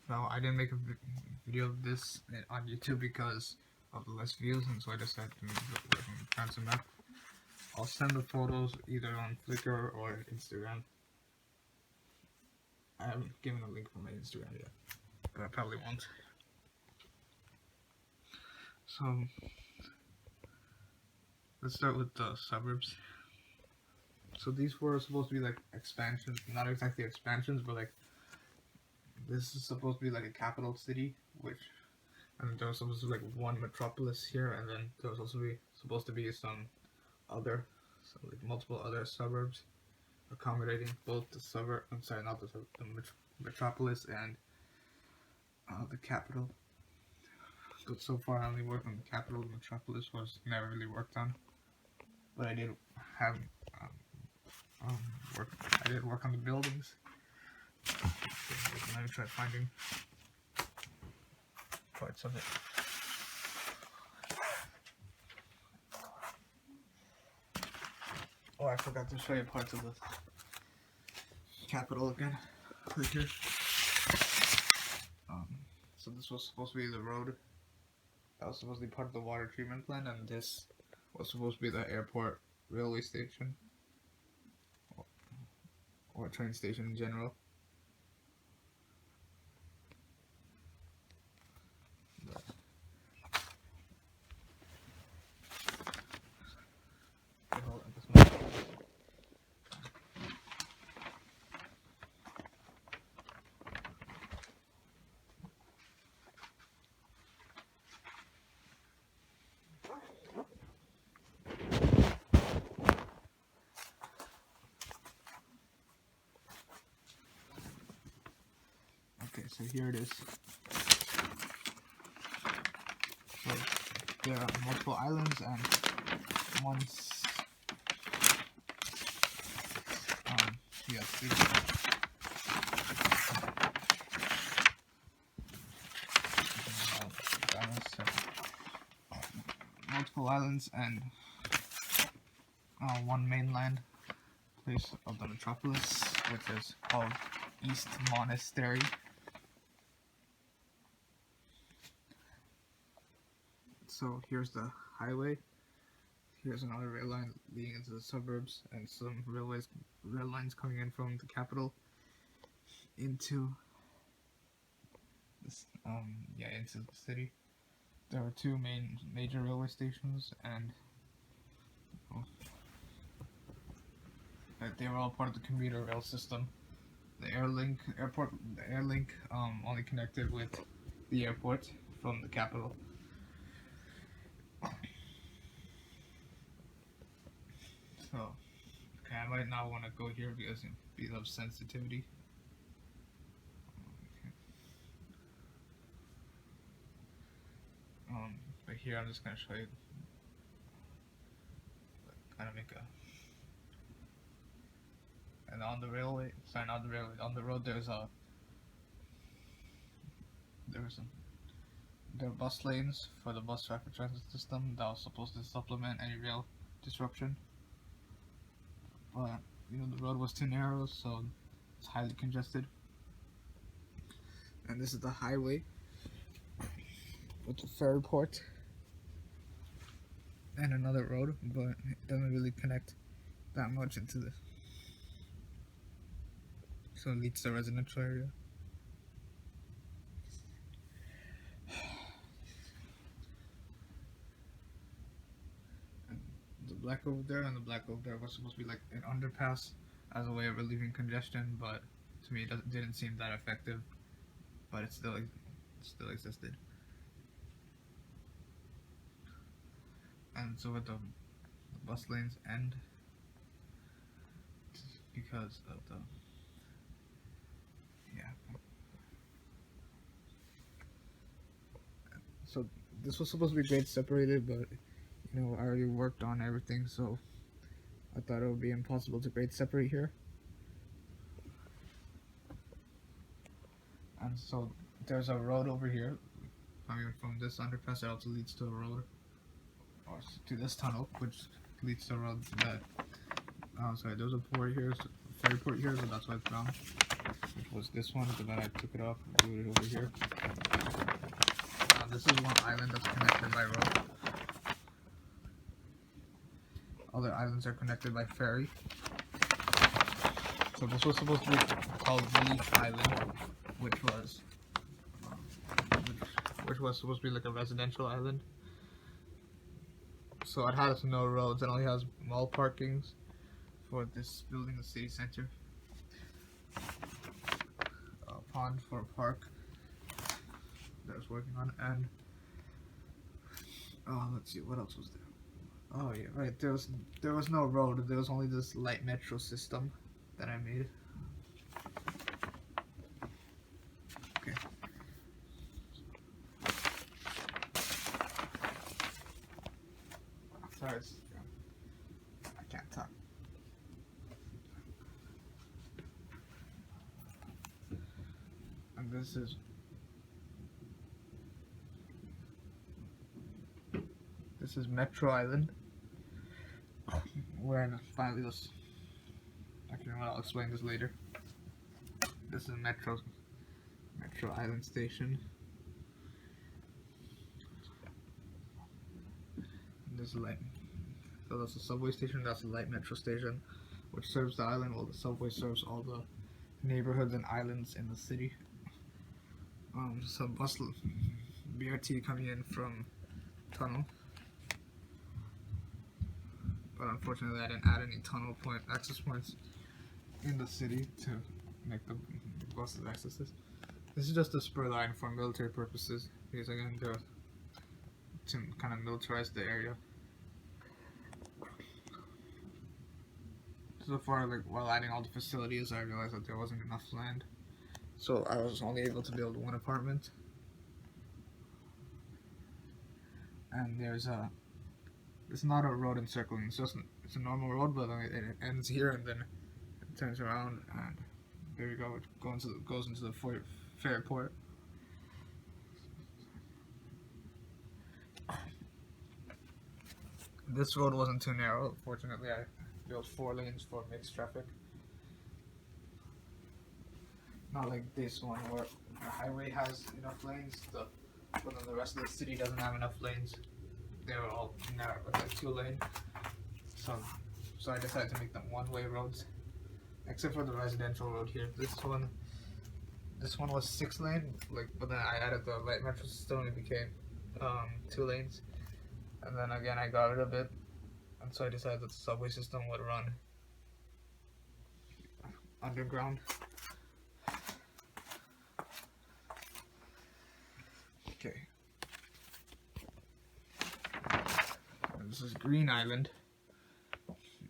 Now, I didn't make a video of this on YouTube because of the less views, and so I decided to make a fancy map. I'll send the photos either on Flickr or Instagram. I haven't given a link for my Instagram yet, but I probably won't. So, let's start with the suburbs. So these were supposed to be like expansions, not exactly expansions, but like this is supposed to be like a capital city, and there was supposed to be like one metropolis here, and then there was also supposed to be some like multiple other suburbs accommodating both the suburb, I'm sorry, not the suburb, the metropolis and the capital. But so far I only worked on the capital. The metropolis was never really worked on, but I did have work on the buildings. Let me try finding parts of it. Oh, I forgot to show you parts of the capital again. Right here. So this was supposed to be the road. That was supposed to be part of the water treatment plant, and this was supposed to be the airport, railway station, or train station in general. Okay, so here it is. So there are multiple islands and multiple islands and one mainland place of the metropolis, which is called East Monastery. So here's the highway. Here's another rail line leading into the suburbs, and some rail lines coming in from the capital into this, into the city. There are two major railway stations, and they were all part of the commuter rail system. The airlink only connected with the airport from the capital. So, okay, I might not want to go here because of sensitivity. Okay. But here I'm just gonna show you, kind of make a. And on the railway, sorry, not the railway, on the road there are bus lanes for the bus rapid transit system that was supposed to supplement any rail disruption. But the road was too narrow, so it's highly congested. And this is the highway with the ferry port and another road, but it doesn't really connect that much into this. So it leads to a residential area. And the black over there and the black over there was supposed to be like an underpass as a way of relieving congestion, but to me it didn't seem that effective. But it still existed. And so with the bus lanes end because of the So this was supposed to be grade separated, but I already worked on everything, so I thought it would be impossible to grade separate here. And so there's a road over here. From this underpass, it also leads to a road, or to this tunnel, which leads to a road that. Sorry, there's a port here, ferry port here, so that's why it's round. which was this one, but then I took it off and moved it over here. This is one island that's connected by road. Other islands are connected by ferry. So this was supposed to be called Leaf Island, which was supposed to be like a residential island. So it has no roads. It only has mall parkings for this building, the city center. A pond for a park that I was working on, and let's see, what else was there? Oh yeah, right. There was no road. There was only this light metro system that I made. Okay. Sorry, I can't talk. And this is Metro Island. Where finally this. Actually, I'll explain this later. This is Metro Island Station. And this light. So that's the subway station. That's the light metro station, which serves the island, while the subway serves all the neighborhoods and islands in the city. So bus BRT coming in from tunnel. But unfortunately, I didn't add any tunnel access points in the city to make the buses access this. This is just a spur line for military purposes, because again, to kind of militarize the area. So far, like while adding all the facilities, I realized that there wasn't enough land, so I was only able to build one apartment. And it's not a road encircling. It's a normal road, but it ends here and then it turns around, and there we go. It goes into the ferry port. This road wasn't too narrow. Fortunately, I built 4 lanes for mixed traffic. Not like this one where the highway has enough lanes, but then the rest of the city doesn't have enough lanes. They were all narrow, like 2 lane. So I decided to make them 1-way roads, except for the residential road here. This one was 6 lane, but then I added the light metro system and it became 2 lanes. And then again I got rid of it, and so I decided that the subway system would run underground. Okay. This is Green Island,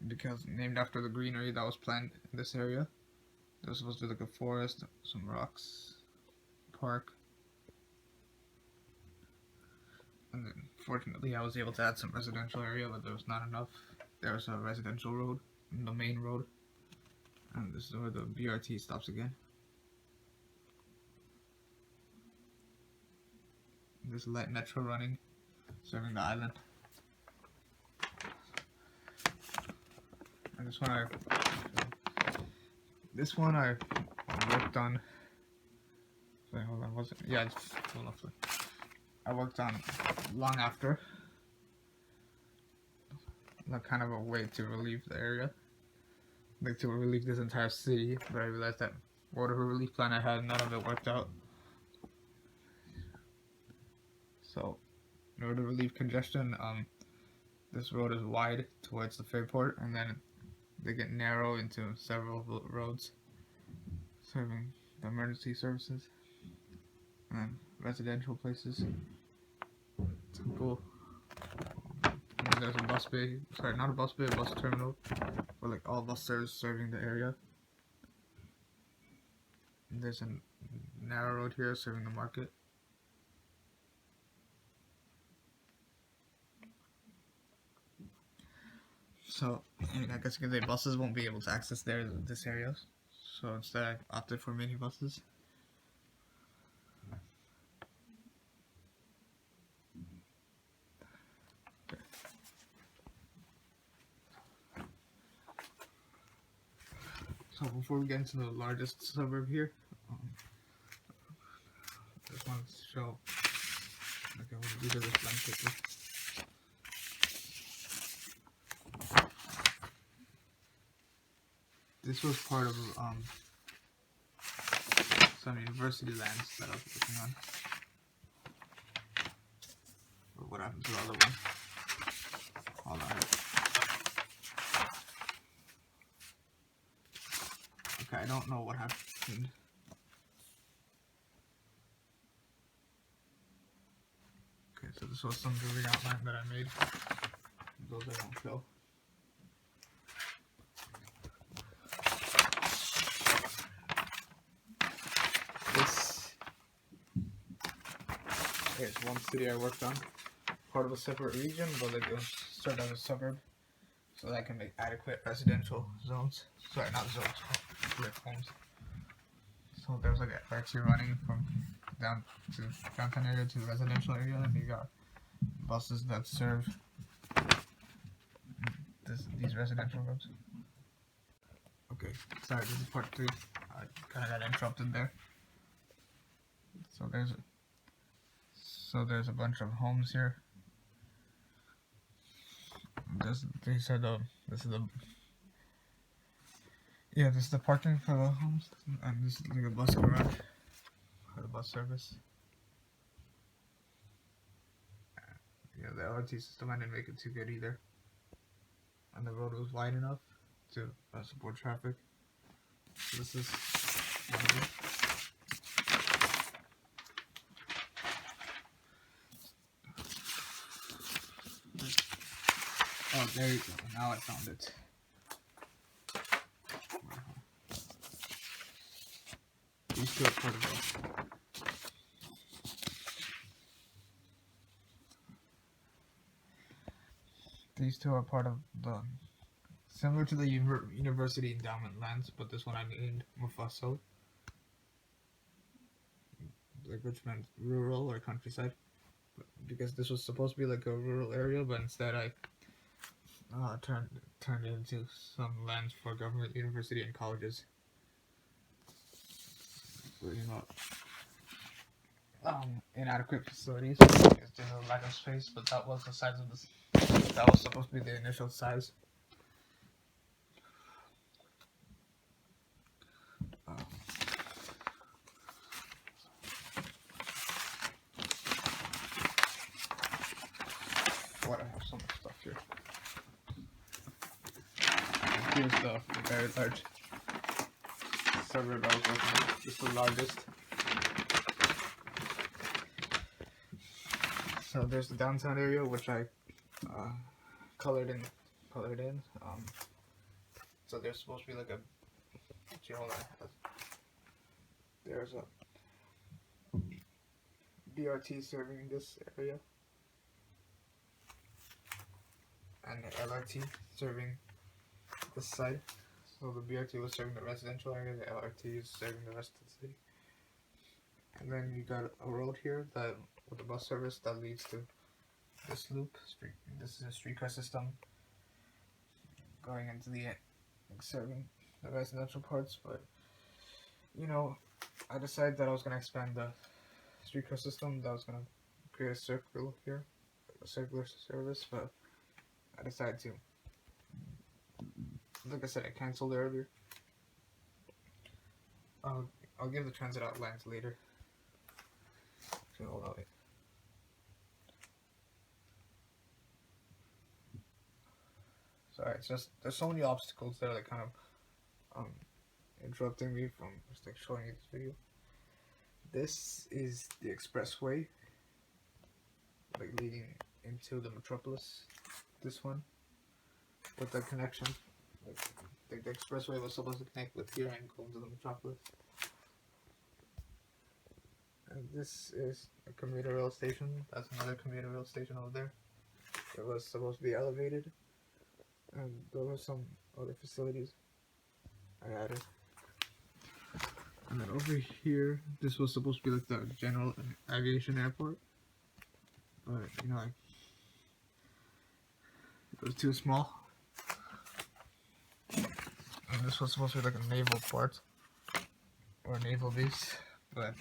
because named after the greenery that was planted in this area. There was supposed to be like a forest, some rocks, park. And then fortunately I was able to add some residential area, but there was not enough. There was a residential road, the main road, and this is where the BRT stops again. This light metro running, serving the island. And this one I worked on. Wait, hold on, was it? Yeah, it's full of it. I worked on long after, like kind of a way to relieve the area, like to relieve this entire city. But I realized that whatever relief plan I had, none of it worked out. So, in order to relieve congestion, this road is wide towards the ferry port, and then they get narrow into several roads serving the emergency services and residential places. Cool. And there's a bus bay, sorry, not a bus bay, a bus terminal, for like all bus service serving the area. And there's a narrow road here serving the market. So, I mean, I guess you could say buses won't be able to access this area, so instead I opted for minibuses. So before we get into the largest suburb here, just want to show. Okay, we'll do this plan quickly. This was part of some university lands that I was working on. Or what happened to the other one? Hold on. Okay, I don't know what happened. Okay, so this was some building outline that I made. Those I won't show. This is one city I worked on. Part of a separate region, but like it was started as a suburb. So that I can make adequate residential zones. Sorry, not zones, like homes. So there's like a RT running from down to downtown area to the residential area, and you got buses that serve these residential roads. Okay, sorry, this is part 3. I kind of got interrupted there. So there's a bunch of homes here. This is the parking for the homes, and this is like a bus garage for the bus service. Yeah, the LRT system, I didn't make it too good either, and the road was wide enough to support traffic. So this is one of them. Oh, there you go. Now I found it. These two are part of the similar to the university endowment lands, but this one I named Mufaso, like which meant rural or countryside, because this was supposed to be like a rural area, but instead I turned it into some lands for government, university, and colleges. You know, inadequate facilities due to lack of space, but that was the size of this. That was supposed to be the initial size. What, I have so much stuff here. Here's the very large suburb I was working on. This is the largest. So there's the downtown area, which I colored in. So there's supposed to be like a jail that has. There's a BRT serving this area, and the LRT serving this side. So the BRT was serving the residential area, the LRT is serving the rest of the city. And then you got a road here that with the bus service that leads to this loop. This is a streetcar system going into the serving the residential parts, but you know, I decided that I was gonna expand the streetcar system. That was gonna create a circle here, a circular service, but I decided to. Like I said, I canceled earlier. I'll give the transit outlines later. Okay, hold on. Sorry, it's just there's so many obstacles that are like kind of interrupting me from just like showing you this video. This is the expressway, like leading into the metropolis. This one with the connection. Like the expressway was supposed to connect with here and go into the metropolis. And this is a commuter rail station. That's another commuter rail station over there. It was supposed to be elevated. And there were some other facilities I added. And then over here, this was supposed to be like the general aviation airport. But, you know, like, it was too small. And this was supposed to be like a naval port or a naval base, but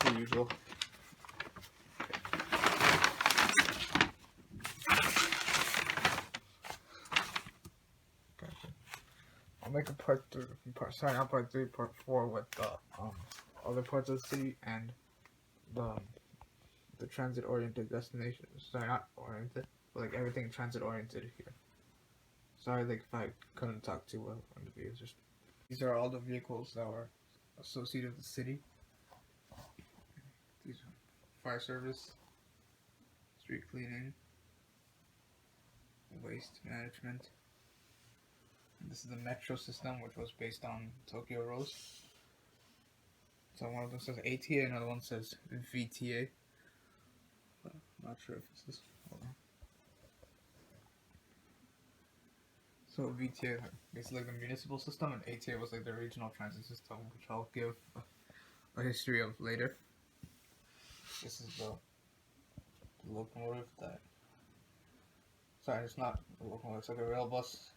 the usual. Gotcha. I'll make a part 3, not part 3, part 4 with the other parts of the city and the transit-oriented destinations. Sorry, not oriented, but like everything transit-oriented here. Sorry, like if I couldn't talk too well on the videos. These are all the vehicles that were associated with the city. These are fire service, street cleaning, waste management. And this is the metro system, which was based on Tokyo Rose. So one of them says ATA, another one says VTA. But I'm not sure if it's this. Hold on. So VTA is basically the municipal system, and ATA was like the regional transit system, which I'll give a history of later. This is the locomotive that. Sorry, it's not a locomotive, it's like a rail bus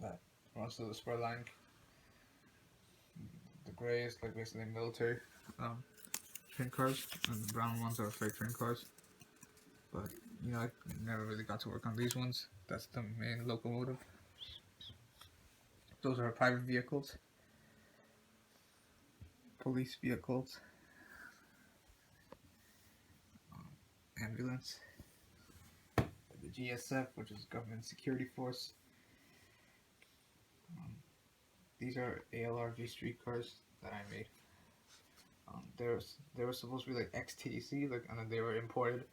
that runs through the spur line. The gray is like basically military train cars, and the brown ones are freight train cars. But you know, I never really got to work on these ones. That's the main locomotive. Those are private vehicles, police vehicles, ambulance, the GSF, which is Government Security Force. These are ALRV streetcars that I made. They were supposed to be like XTC, like, and then they were imported.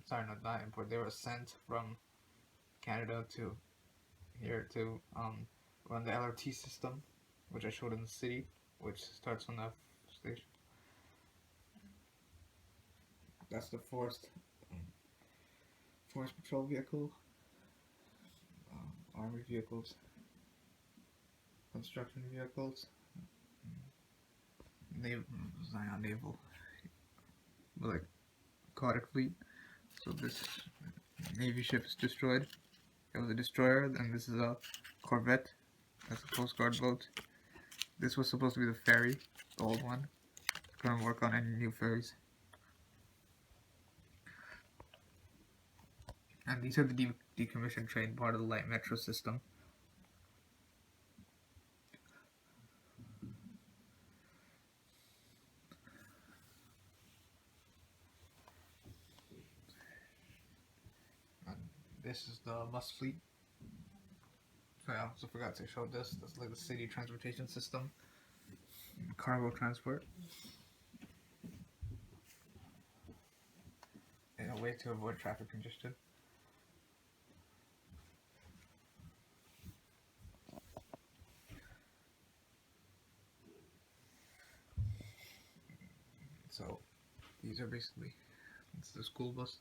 Sorry, not imported. They were sent from Canada to here to run the LRT system, which I showed in the city, which starts on that station. That's the forest patrol vehicle, army vehicles, construction vehicles, not naval, but like aquatic fleet. So this Navy ship is destroyed. It was a destroyer, and this is a corvette. That's a Coast Guard boat. This was supposed to be the ferry, the old one. Couldn't work on any new ferries. And these are the decommissioned train, part of the light metro system. And this is the bus fleet. So I also forgot to show this. That's like the city transportation system. Cargo transport. In a way to avoid traffic congestion. So these are basically, it's the school bus.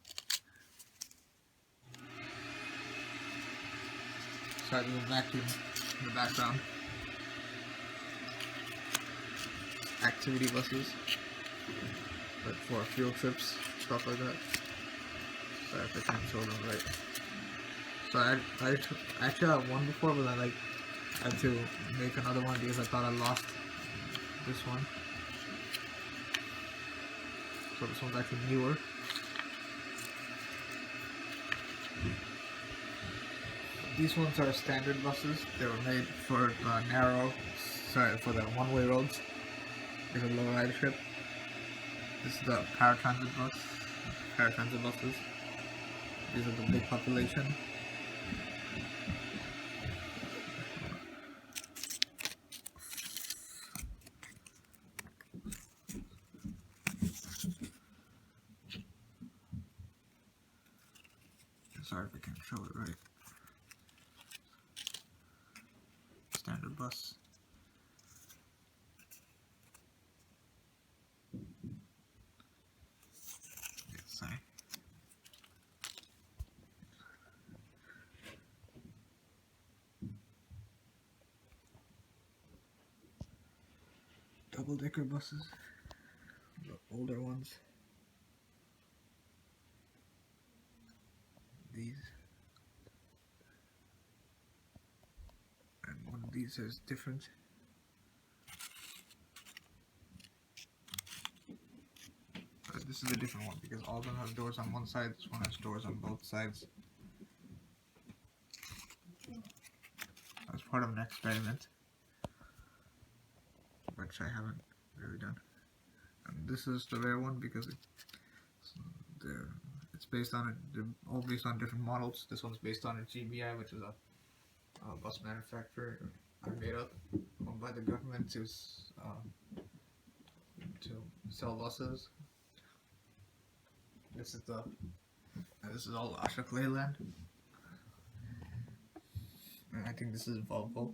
Sorry, the vacuum in the background. Activity buses, like for field trips, stuff like that. Sorry if I can't show them right. So I actually had one before, but I had to make another one because I thought I lost this one. So this one's actually newer. These ones are standard buses. They were made for for the one-way roads. There's a low ridership. This is the paratransit buses. These are the big population. Sorry if I can't show it right. Standard bus. Sorry. Double-decker buses, the older ones. These these is different. This is a different one because all of them have doors on one side. This one has doors on both sides. As part of an experiment, which I haven't really done. And this is the rare one because it's based on they're all based on different models. This one's based on a GBI, which is a bus manufacturer I made up, owned by the government to sell buses. This is all Ashok Leyland. And I think this is Volvo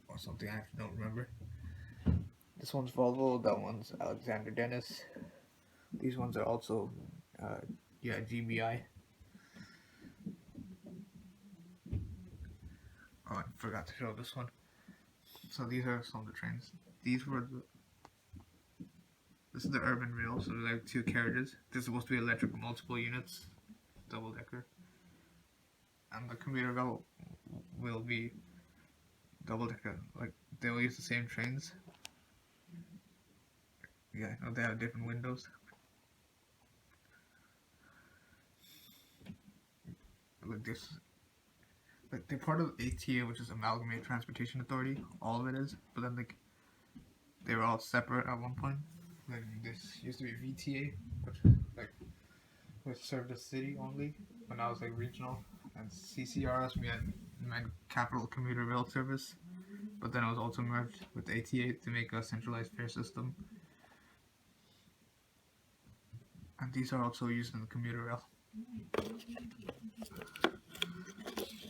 or something. I actually don't remember. This one's Volvo. That one's Alexander Dennis. These ones are also GBI. Oh, I forgot to show this one. So these are some of the trains. This is the urban rail, so they're like 2 carriages. This is supposed to be electric multiple units, double decker. And the commuter rail will be double decker. Like they will use the same trains. Yeah, I know they have different windows. Like this. Like they're part of ATA, which is Amalgamated Transportation Authority. All of it is, but then like they were all separate at one point. Like this used to be VTA, which served the city only, but now it's like regional. And CCRS meant Capital Commuter Rail Service, but then it was also merged with ATA to make a centralized fare system. And these are also used in the commuter rail.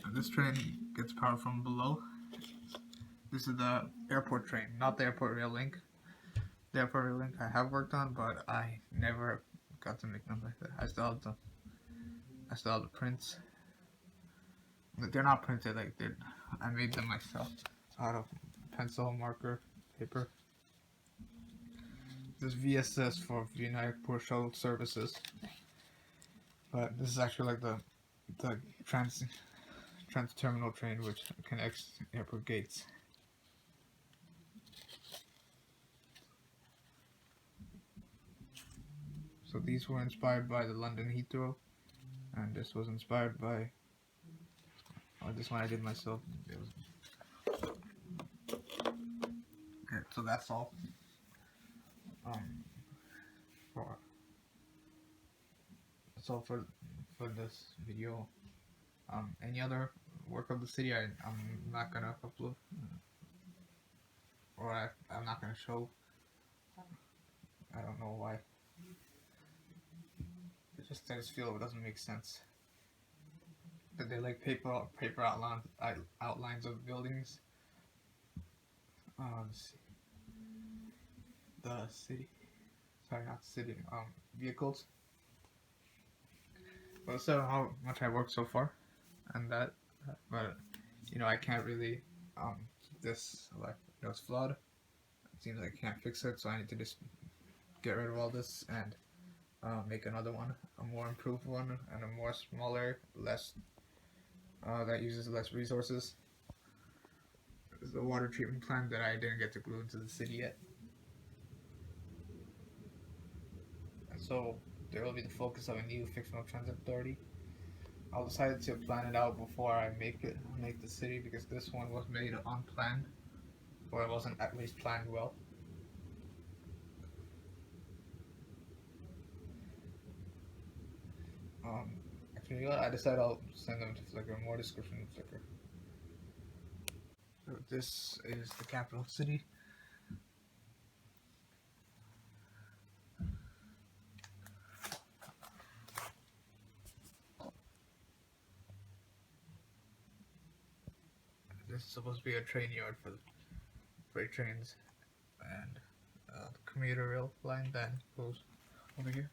And this train gets power from below. This is the airport train, not the airport rail link. The airport rail link I have worked on, but I never got to make them like that. I still have the prints. They're not printed, like I made them myself out of pencil, marker, paper. This VSS for United Port Shuttle Services, but this is actually like the trans terminal train which connects airport gates. So these were inspired by the London Heathrow, and this was inspired by this one I did myself. Okay, so that's all. That's all for this video. Any other work of the city I'm not gonna upload, or I'm not gonna show. I don't know why. I just feel it doesn't make sense. That they like paper outlines of buildings. Let's see. The city. Sorry, not city. Vehicles. Well, so how much I worked so far, and that, but I can't really this it's flawed. It seems like I can't fix it, so I need to just get rid of all this and make another one, a more improved one, and a more smaller, less that uses less resources. This is the water treatment plant that I didn't get to glue into the city yet. And so there will be the focus of a new fictional transit authority. I decided to plan it out before I make the city, because this one was made unplanned, or it wasn't at least planned well. Actually, I decided I'll send them to Flickr, more description in Flickr. So this is the capital city. This is supposed to be a train yard for freight trains, and the commuter rail line that goes over here.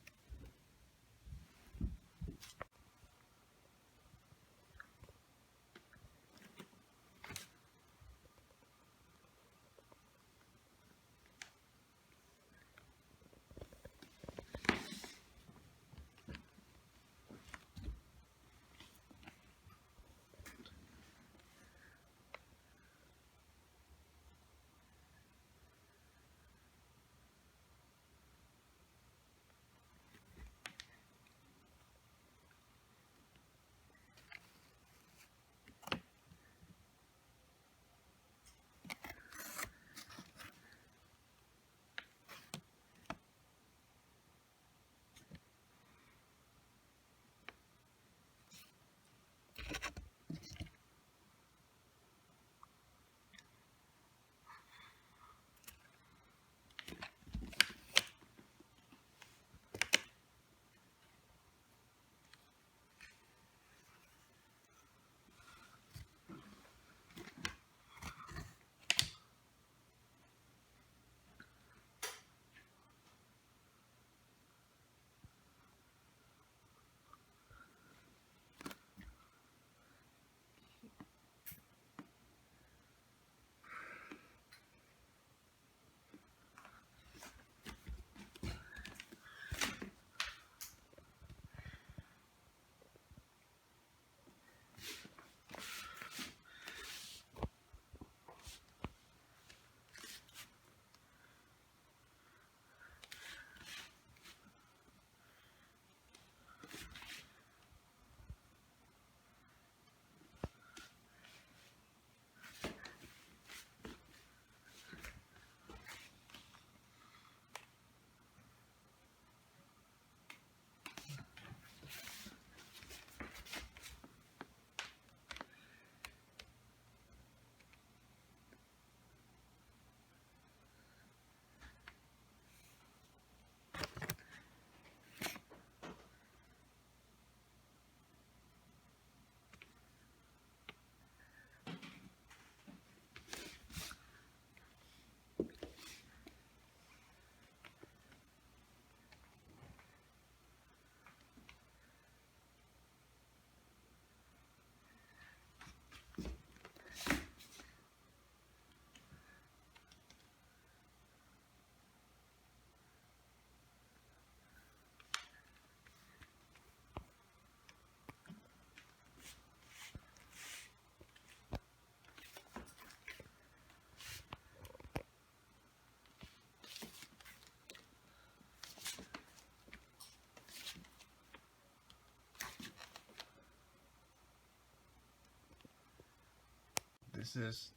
This is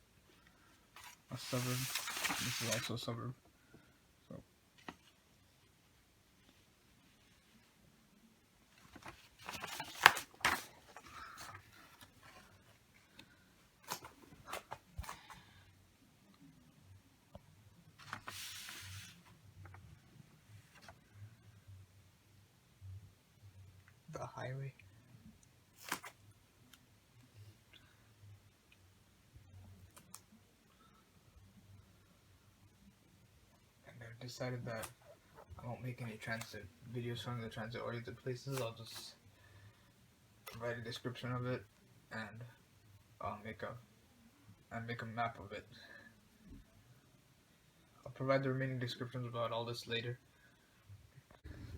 a suburb. This is also a suburb. So the highway. And I decided that I won't make any transit videos showing the transit oriented places. I'll just write a description of it and make a map of it. I'll provide the remaining descriptions about all this later.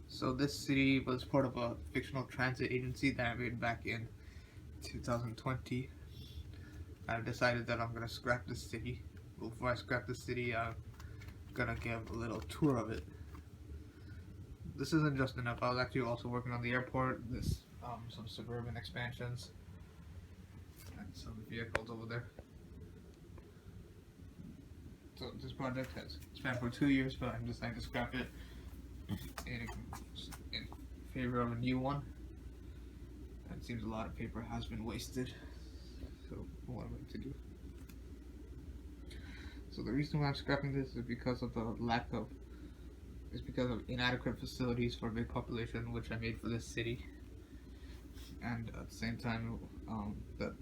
So this city was part of a fictional transit agency that I made back in 2020. I've decided that I'm gonna scrap this city. Before I scrap the city, I'm gonna give a little tour of it. This isn't just enough. I was actually also working on the airport. This some suburban expansions and some vehicles over there. So this project has spanned for 2 years, but I'm deciding to scrap it in favor of a new one. And it seems a lot of paper has been wasted. So what am I going to do? So the reason why I'm scrapping this is because of inadequate facilities for a big population, which I made for this city. And at the same time, the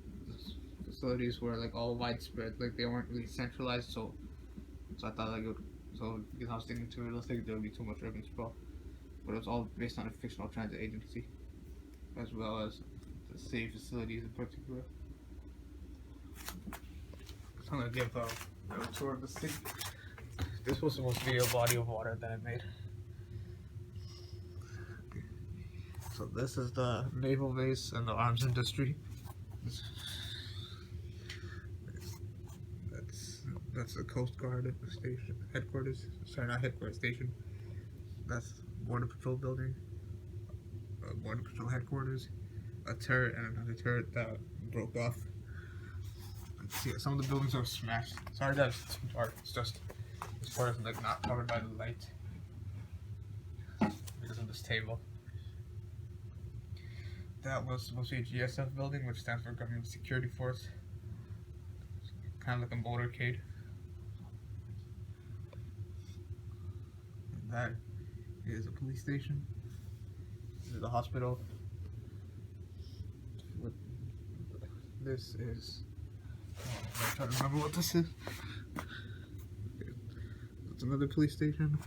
facilities were like all widespread, like they weren't really centralized. So I thought like because I was thinking too realistic, there would be too much urban sprawl. But it was all based on a fictional transit agency, as well as the city facilities in particular. So I'm gonna give a tour of the city. This was supposed to be a body of water that I made. So this is the naval base and the arms industry. That's the Coast Guard station headquarters. Sorry, not headquarters, station. That's Border Patrol building. Border Patrol headquarters. A turret and another turret that broke off. Let's see, some of the buildings are smashed. Sorry that it's too dark. It's just this part is like not covered by the light because of this table. That was supposed to be a GSF building, which stands for Government Security Force. It's kind of like a motorcade. And that is a police station. This is the hospital. This is. I'm trying to remember what this is. It's another police station.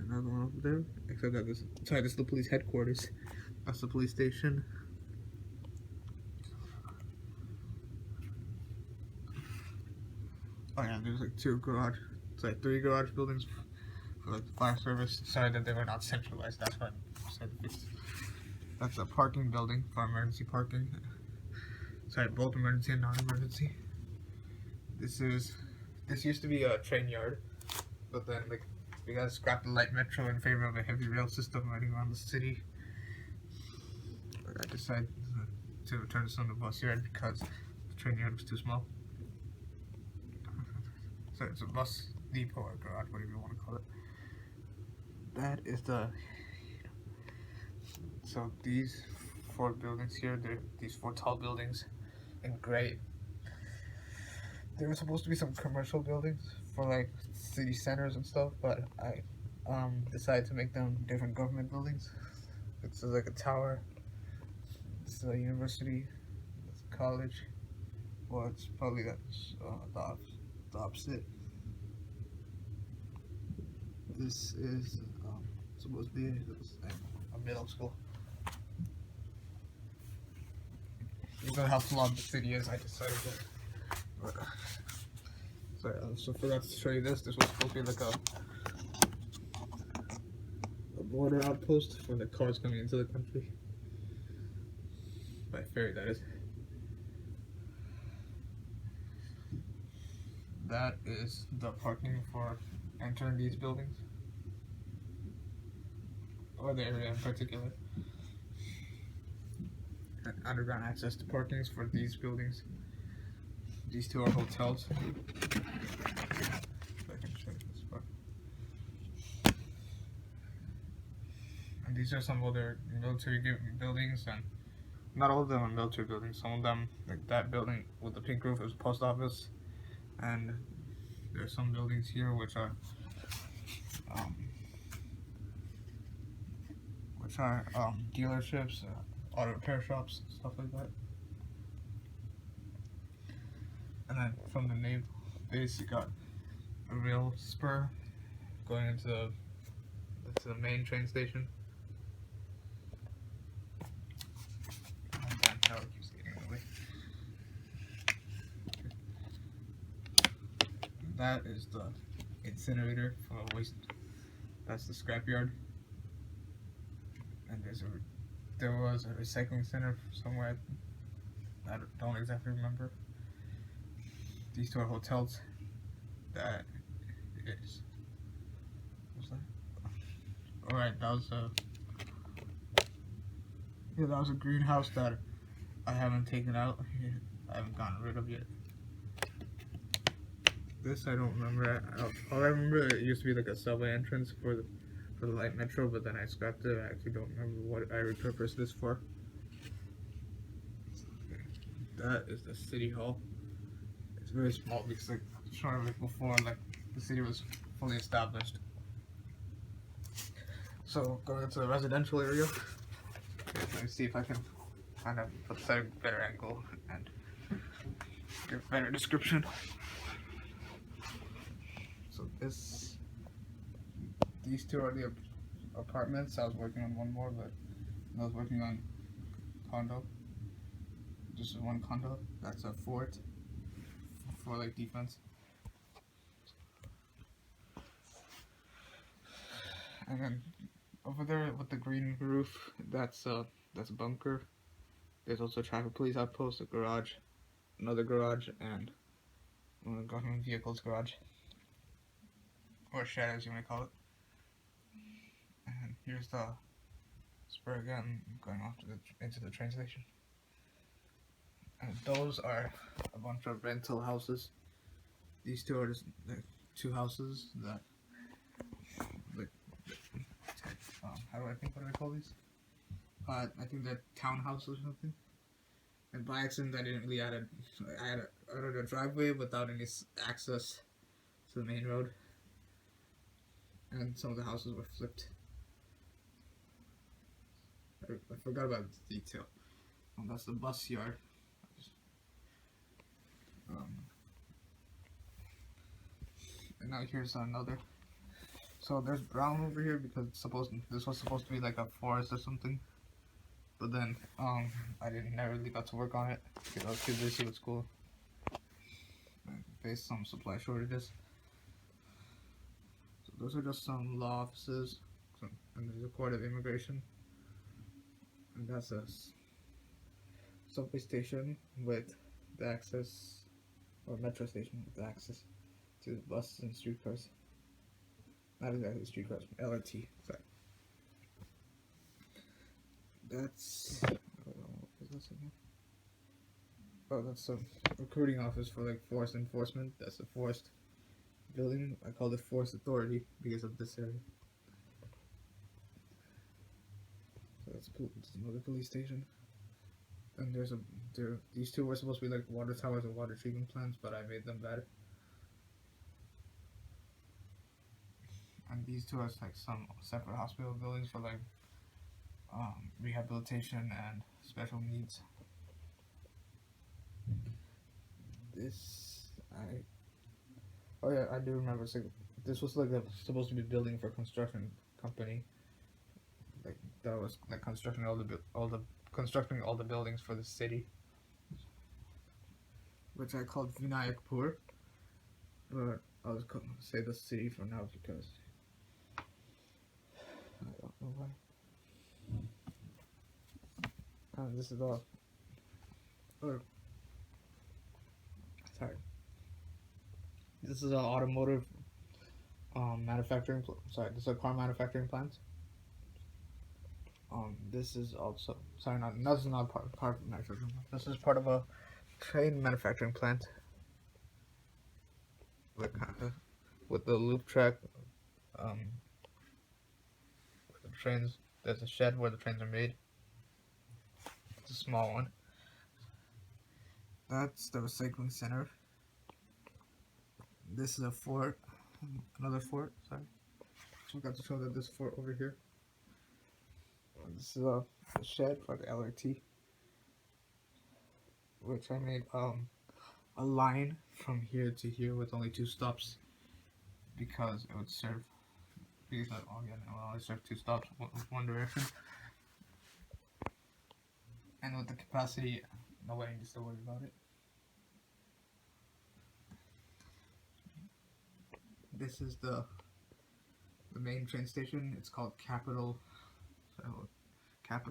Another one over there. Except that this is the police headquarters. That's the police station. Oh yeah, there's like three garage buildings for like the fire service. Sorry that they were not centralized. That's why I said this. That's a parking building for emergency parking. Sorry, both emergency and non-emergency. This used to be a train yard, but then like we gotta scrap the light metro in favor of a heavy rail system running around the city. I decided to turn this on the bus yard because the train yard was too small. So it's a bus depot or garage, whatever you want to call it. That is so these 4 buildings here, these 4 tall buildings in gray. There were supposed to be some commercial buildings for like city centers and stuff, but I decided to make them different government buildings. This is like a tower. This is a university. This is a college. Well, it's probably that's the opposite. This is supposed to be a middle school. Even how flawed the city is, I decided that. Sorry, I also forgot to show you this. This was supposed to be like a border outpost for the cars coming into the country. By ferry, that is. That is the parking for entering these buildings. Or the area in particular. And underground access to parkings for these buildings. These two are hotels. If I can show you this part. And these are some other military buildings, and not all of them are military buildings. Some of them, like that building with the pink roof, is a post office, and there's some buildings here which are dealerships, auto repair shops, stuff like that. And then from the naval base, you got a rail spur going into the main train station. And then now it keeps getting in the way. That is the incinerator for waste. That's the scrapyard. And there was a recycling center somewhere. I don't exactly remember. These two are hotels. That is. What's that? Alright, that was a greenhouse that I haven't taken out. I haven't gotten rid of yet. This I don't remember. All I remember, it used to be like a subway entrance for the light metro, but then I scrapped it. I actually don't remember what I repurposed this for. That is the city hall. It's very small because, like, shortly before, like, the city was fully established. So going into the residential area, let me see if I can kind of put a better angle and give a better description. So these two are the apartments. I was working on one more, but I was working on condo. Just one condo. That's a fort for like defense. And then over there with the green roof, that's a bunker. There's also a traffic police outpost, a garage, another garage, and a government vehicles garage, or shed as you may call it. And here's the spur again, going off into the train station. And those are a bunch of rental houses. These two are just like two houses that, like, how do I think? What do I call these? I think they're townhouses or something. And by accident, I didn't really add a driveway without any access to the main road. And some of the houses were flipped. I forgot about the detail. That's the bus yard. And now here's another. So there's brown over here because this was supposed to be like a forest or something. But then I never really got to work on it because I was too busy with school. Faced some supply shortages. So those are just some law offices, and there's a court of immigration. And that's a subway station with the access, or metro station with the access to buses and streetcars. Not exactly streetcars, LRT. Sorry. That's. What is this again? Oh, that's a recruiting office for like forest enforcement. That's a forest building. I call it Forest Authority because of this area. So that's another police station. And these two were supposed to be like water towers and water treatment plants, but I made them better. And these two are like some separate hospital buildings for like rehabilitation and special needs. I do remember. So this was like supposed to be building for a construction company. Like that was like constructing all the buildings for the city, which I called Vinayakpur, but I'll say the city for now because I don't know why. This is all. Sorry. This is an automotive manufacturing. This is a car manufacturing plant. This is also this is not part of car manufacturing. This is part of a train manufacturing plant. like kind of with the loop track. Um, the trains. There's a shed where the trains are made. It's a small one. That's the recycling center. This is a fort, another fort. Sorry, I forgot to show that this fort over here. This is a shed for the LRT, which I made a line from here to here with only 2 stops because it would serve. Because I only serve 2 stops one direction, and with the capacity, nobody needs to worry about it. This is the main train station. It's called Capital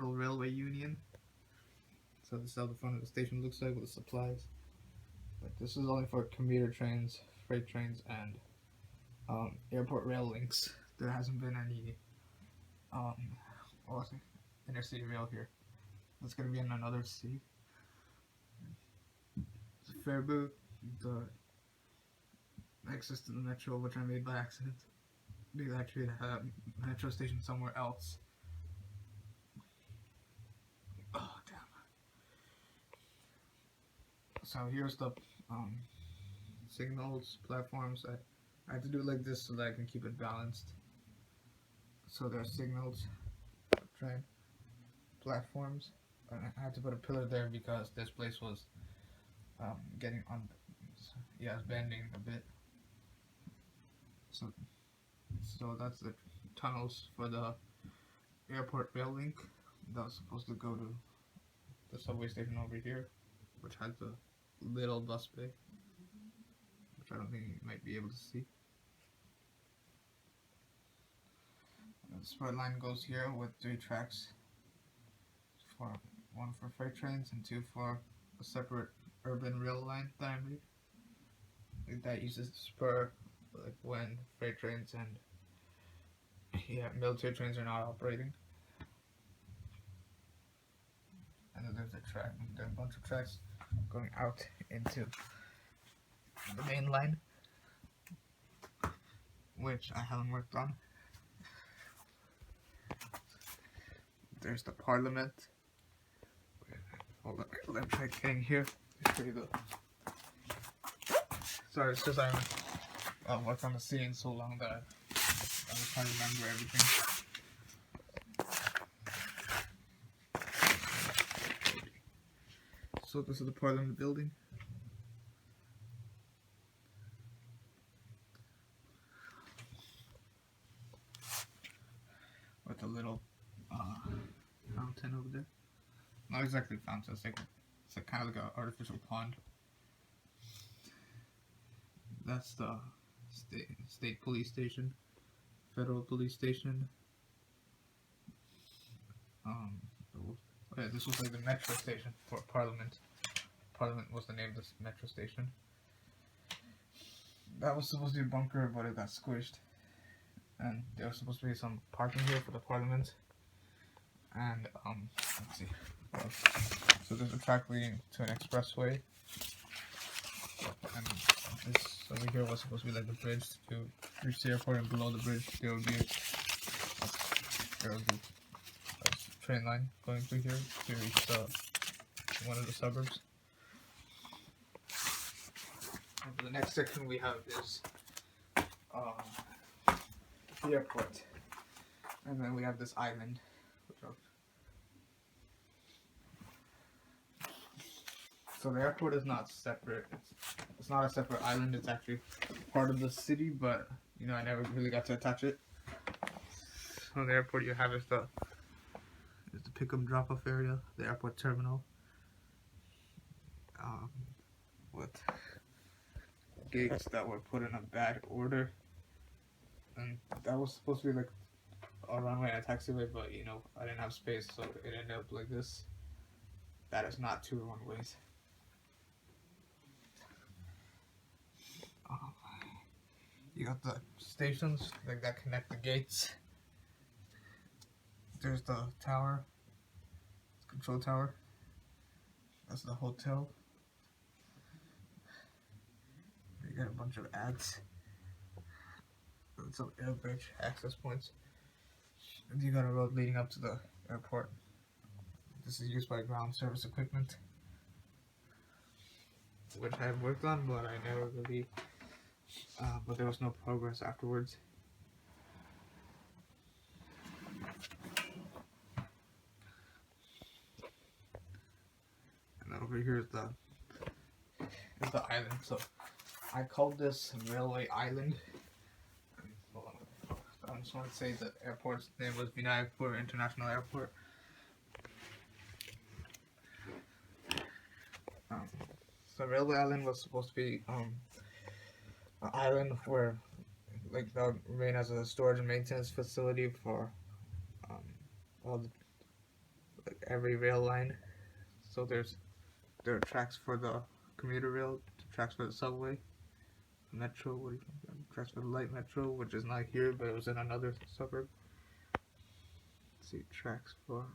Railway Union. So this is how the front of the station looks like with the supplies. But this is only for commuter trains, freight trains, and airport rail links. There hasn't been any intercity rail here. That's gonna be in another city. It's a fair booth. The access to the metro, which I made by accident. Because actually had a metro station somewhere else. Oh damn. So here's the signals, platforms. I had to do it like this so that I can keep it balanced. So there are signals, train, platforms. And I had to put a pillar there because this place was getting on. Yeah, it's bending a bit. So that's the tunnels for the airport rail link that was supposed to go to the subway station over here, which has the little bus bay, which I don't think you might be able to see. The spur line goes here with 3 tracks, one for freight trains and 2 for a separate urban rail line that I made. That uses the spur like when freight trains and military trains are not operating. And then there's a track. There's a bunch of tracks going out into the main line, which I haven't worked on. There's the Parliament. Hold on, let me try getting here. Show you the. Sorry, it's because I worked on the scene so long that I was trying to remember everything. So this is the Parliament building. With a little fountain over there. Not exactly a fountain, it's like kind of like an artificial pond. That's the state police station, federal police station. Yeah, this was like the metro station for Parliament. Parliament was the name of this metro station. That was supposed to be a bunker, but it got squished. And there was supposed to be some parking here for the Parliament. And let's see. So there's a track leading to an expressway. And this over here was supposed to be like the bridge to reach the airport, and below the bridge there would be a train line going through here to reach one of the suburbs. And for the next section we have is the airport, and then we have this island. So the airport is not separate. It's not a separate island. It's actually part of the city, but you know I never really got to attach it. So the airport you have is the pick-up drop-off area, the airport terminal, with gates that were put in a bad order, and that was supposed to be like a runway and a taxiway, but you know I didn't have space, so it ended up like this. That is not 2 runways. You got the stations like that connect the gates. There's the tower, control tower. That's the hotel. You got a bunch of ads and some air bridge access points. And you got a road leading up to the airport. This is used by ground service equipment, which I have worked on, but I never really, but there was no progress afterwards. And then over here is the island. So I called this Railway Island. I just want to say the airport's name was Vinayakpur International Airport. So Railway Island was supposed to be an island where, like, that would remain as a storage and maintenance facility for all the, like, every rail line. So there are tracks for the commuter rail, tracks for the subway, metro, tracks for the light metro, which is not here, but it was in another suburb. Let's see, tracks for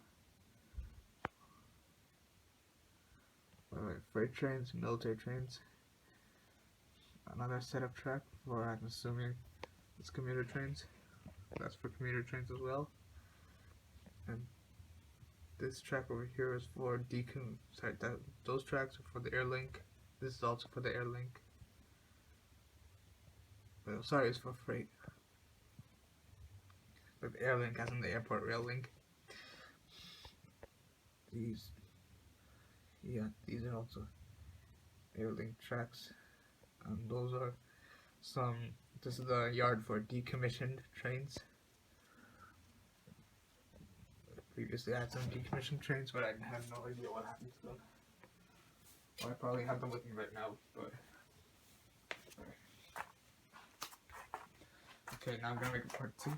freight trains, military trains. Another set of track for, I'm assuming, it's commuter trains. That's for commuter trains as well. And this track over here is for those tracks are for the air link. This is also for the air link. But, sorry, it's for freight. But the air link as in the airport rail link. These are also air link tracks. And those are this is the yard for decommissioned trains. Previously I had some decommissioned trains, but I have no idea what happened to them. Well, I probably have them with me right now, but... Okay, now I'm gonna make a part 2.